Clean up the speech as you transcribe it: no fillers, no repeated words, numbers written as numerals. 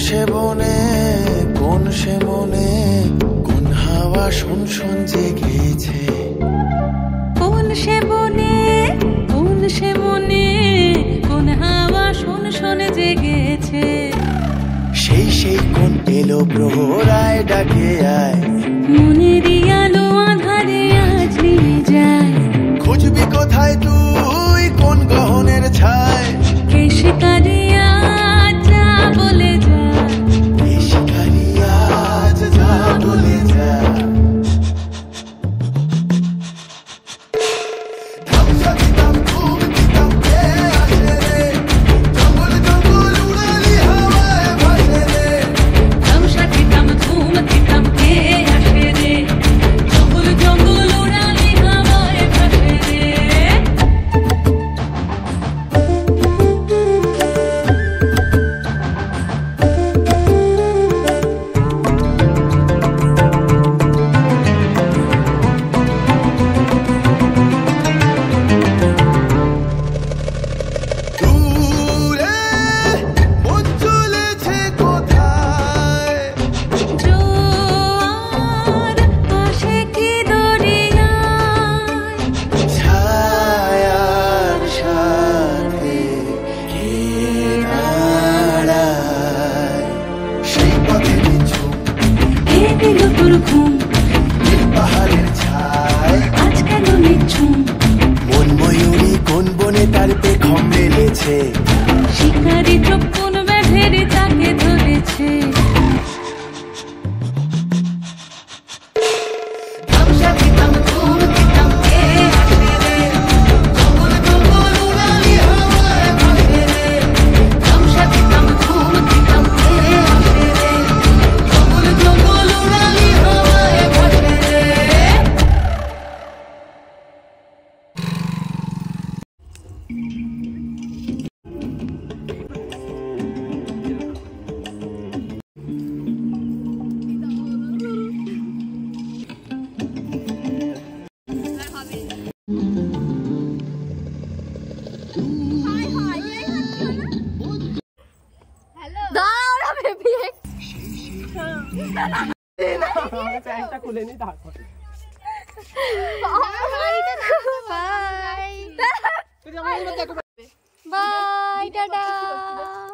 সে বনে কোন সে মনে কোন হাওয়া শুন শুন জেগেছে কোন সে বনে কোন সে মনে কোন হাওয়া শুন শুন জেগেছে সেই কোন এলো প্রহরায় ডাকে আয় মনেরই আলো আধারে আজ নিয়ে যায় খুঁজবি কোথায় তুই কোন গহনের ছায় কে শিকারি আজ যা বলে যায় কে শিকারি আজ যা বলে যায় পাহাড়ের ছায় আজ কেন নিচ্ছুম মন ময়ূরী কোন বনে তার পেখম মেলেছে শিকারি চোখ কোন ব্যাধের তাকে ধরেছে Bye, dadah.